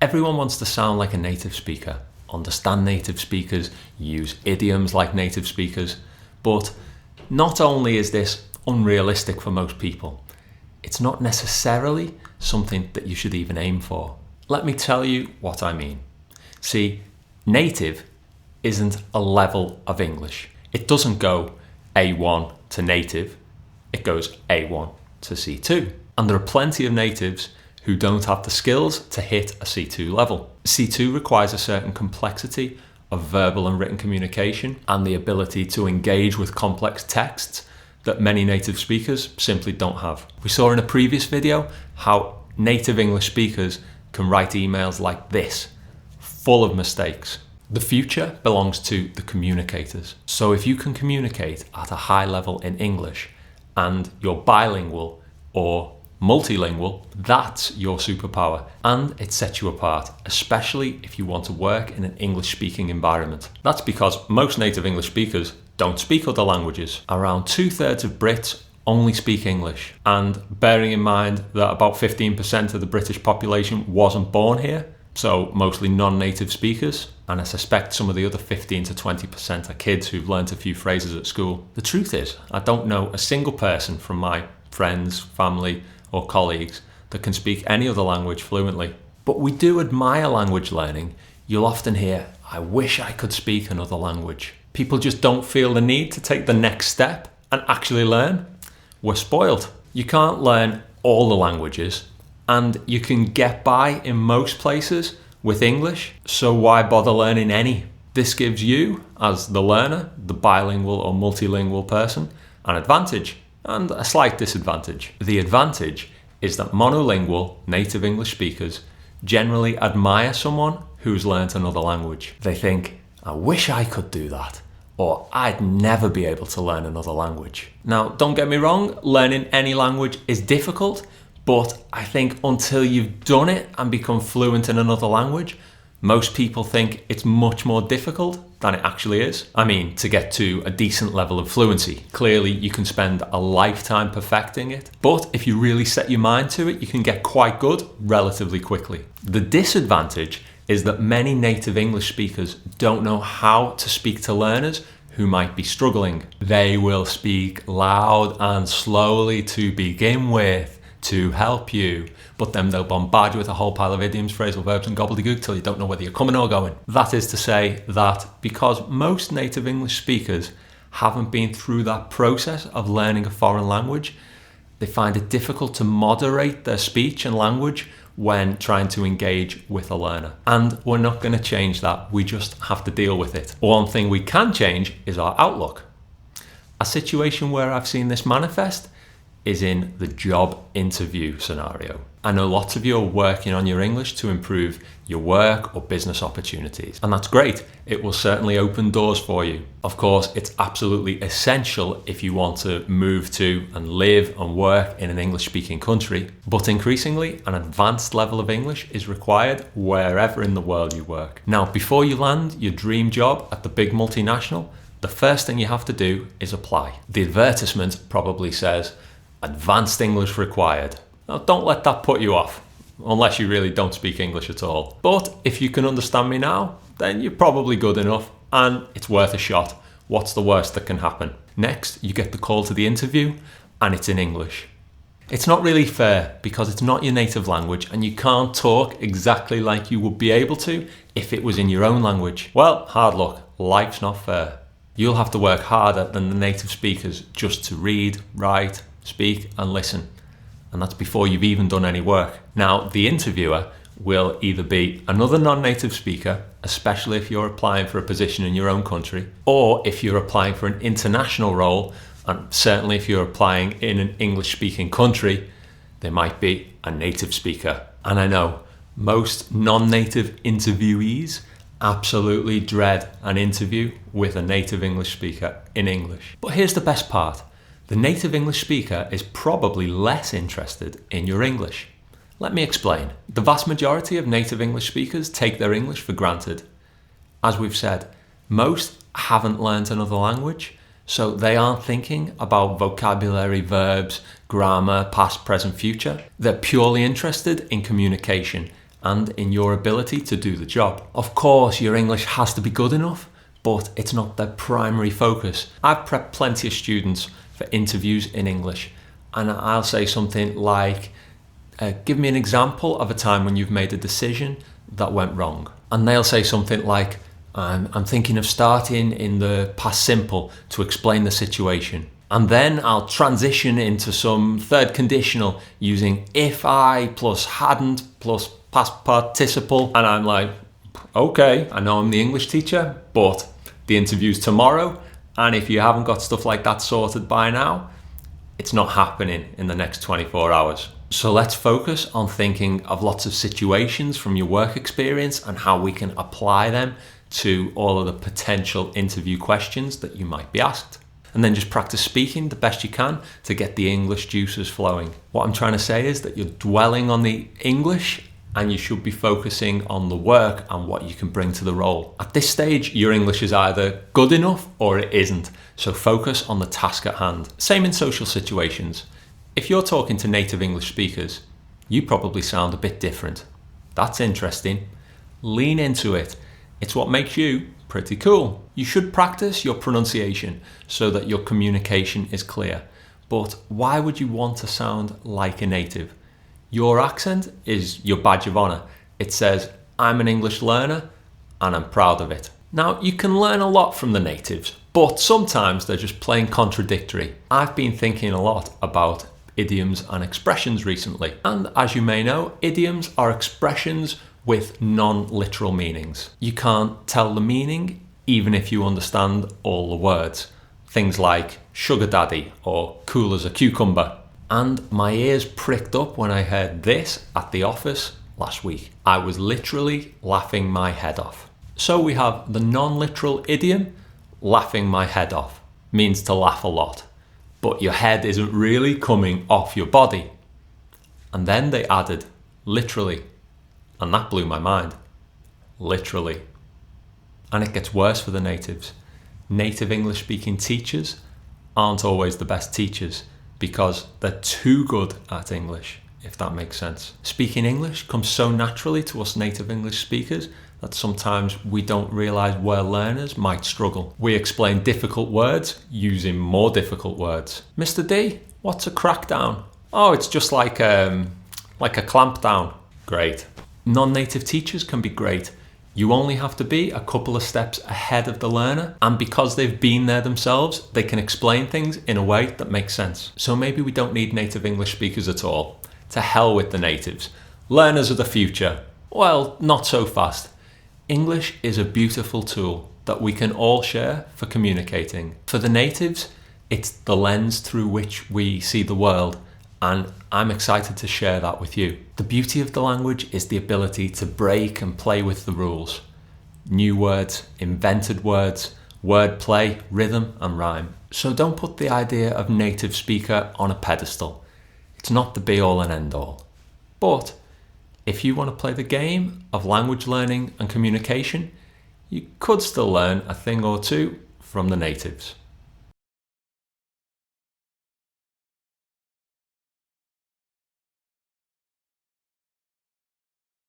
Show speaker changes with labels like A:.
A: Everyone wants to sound like a native speaker, understand native speakers, use idioms like native speakers, but not only is this unrealistic for most people, it's not necessarily something that you should even aim for. Let me tell you what I mean. See, native isn't a level of English. It doesn't go A1 to native, it goes A1 to C2. And there are plenty of natives who don't have the skills to hit a C2 level. C2 requires a certain complexity of verbal and written communication and the ability to engage with complex texts that many native speakers simply don't have. We saw in a previous video how native English speakers can write emails like this, full of mistakes. The future belongs to the communicators. So if you can communicate at a high level in English and you're bilingual or multilingual, that's your superpower, and it sets you apart, especially if you want to work in an English-speaking environment. That's because most native English speakers don't speak other languages. Around 2/3 of Brits only speak English, and bearing in mind that about 15% of the British population wasn't born here, so mostly non-native speakers, and I suspect some of the other 15 to 20% are kids who've learnt a few phrases at school. The truth is, I don't know a single person from my friends, family, or colleagues that can speak any other language fluently. But we do admire language learning. You'll often hear, "I wish I could speak another language." People just don't feel the need to take the next step and actually learn. We're spoiled. You can't learn all the languages, and you can get by in most places with English, so why bother learning any? This gives you, as the learner, the bilingual or multilingual person, an advantage and a slight disadvantage. The advantage is that monolingual native English speakers generally admire someone who's learnt another language. They think, "I wish I could do that," or "I'd never be able to learn another language." Now, don't get me wrong, learning any language is difficult, but I think until you've done it and become fluent in another language, most people think it's much more difficult than it actually is. I mean, to get to a decent level of fluency. Clearly, you can spend a lifetime perfecting it, but if you really set your mind to it, you can get quite good relatively quickly. The disadvantage is that many native English speakers don't know how to speak to learners who might be struggling. They will speak loud and slowly to begin with, to help you, but then they'll bombard you with a whole pile of idioms, phrasal verbs and gobbledygook till you don't know whether you're coming or going. That is to say that because most native English speakers haven't been through that process of learning a foreign language, they find it difficult to moderate their speech and language when trying to engage with a learner. And we're not going to change that, we just have to deal with it. One thing we can change is our outlook. A situation where I've seen this manifest is in the job interview scenario. I know lots of you are working on your English to improve your work or business opportunities, and that's great. It will certainly open doors for you. Of course, it's absolutely essential if you want to move to and live and work in an English-speaking country, but increasingly an advanced level of English is required wherever in the world you work. Now, before you land your dream job at the big multinational, the first thing you have to do is apply. The advertisement probably says, "Advanced English required." Now, don't let that put you off, unless you really don't speak English at all. But if you can understand me now, then you're probably good enough, and it's worth a shot. What's the worst that can happen? Next, you get the call to the interview, and it's in English. It's not really fair because it's not your native language, and you can't talk exactly like you would be able to if it was in your own language. Well, hard luck. Life's not fair. You'll have to work harder than the native speakers just to read, write, speak and listen, and that's before you've even done any work. Now, the interviewer will either be another non-native speaker, especially if you're applying for a position in your own country, or if you're applying for an international role, and certainly if you're applying in an English-speaking country, there might be a native speaker. And I know most non-native interviewees absolutely dread an interview with a native English speaker in English. But here's the best part. The native English speaker is probably less interested in your English. Let me explain. The vast majority of native English speakers take their English for granted. As we've said, most haven't learnt another language, so they aren't thinking about vocabulary, verbs, grammar, past, present, future. They're purely interested in communication and in your ability to do the job. Of course, your English has to be good enough, but it's not the primary focus. I've prepped plenty of students for interviews in English, and I'll say something like, give me an example of a time when you've made a decision that went wrong. And they'll say something like, I'm thinking of starting in the past simple to explain the situation. And then I'll transition into some third conditional using if I plus hadn't plus past participle. And I'm like, okay, I know I'm the English teacher, but the interview's tomorrow. And if you haven't got stuff like that sorted by now, it's not happening in the next 24 hours. So let's focus on thinking of lots of situations from your work experience and how we can apply them to all of the potential interview questions that you might be asked. And then just practice speaking the best you can to get the English juices flowing. What I'm trying to say is that you're dwelling on the English and you should be focusing on the work and what you can bring to the role. At this stage, your English is either good enough or it isn't. So focus on the task at hand. Same in social situations. If you're talking to native English speakers, you probably sound a bit different. That's interesting. Lean into it. It's what makes you pretty cool. You should practice your pronunciation so that your communication is clear. But why would you want to sound like a native? Your accent is your badge of honor. It says, I'm an English learner and I'm proud of it. Now, you can learn a lot from the natives, but sometimes they're just plain contradictory. I've been thinking a lot about idioms and expressions recently. And as you may know, idioms are expressions with non-literal meanings. You can't tell the meaning even if you understand all the words. Things like sugar daddy or cool as a cucumber. And my ears pricked up when I heard this at the office last week. I was literally laughing my head off. So we have the non-literal idiom, laughing my head off, means to laugh a lot, but your head isn't really coming off your body. And then they added literally, and that blew my mind. Literally. And it gets worse for the natives. Native English speaking teachers aren't always the best teachers because they're too good at English, if that makes sense. Speaking English comes so naturally to us native English speakers that sometimes we don't realise where learners might struggle. We explain difficult words using more difficult words. Mr. D, what's a crackdown? Oh, it's just like a clamp down. Great. Non-native teachers can be great. You only have to be a couple of steps ahead of the learner, and because they've been there themselves, they can explain things in a way that makes sense. So maybe we don't need native English speakers at all. To hell with the natives. Learners of the future. Well, not so fast. English is a beautiful tool that we can all share for communicating. For the natives, it's the lens through which we see the world, and I'm excited to share that with you. The beauty of the language is the ability to break and play with the rules. New words, invented words, wordplay, rhythm and rhyme. So don't put the idea of native speaker on a pedestal. It's not the be all and end all. But if you want to play the game of language learning and communication, you could still learn a thing or two from the natives.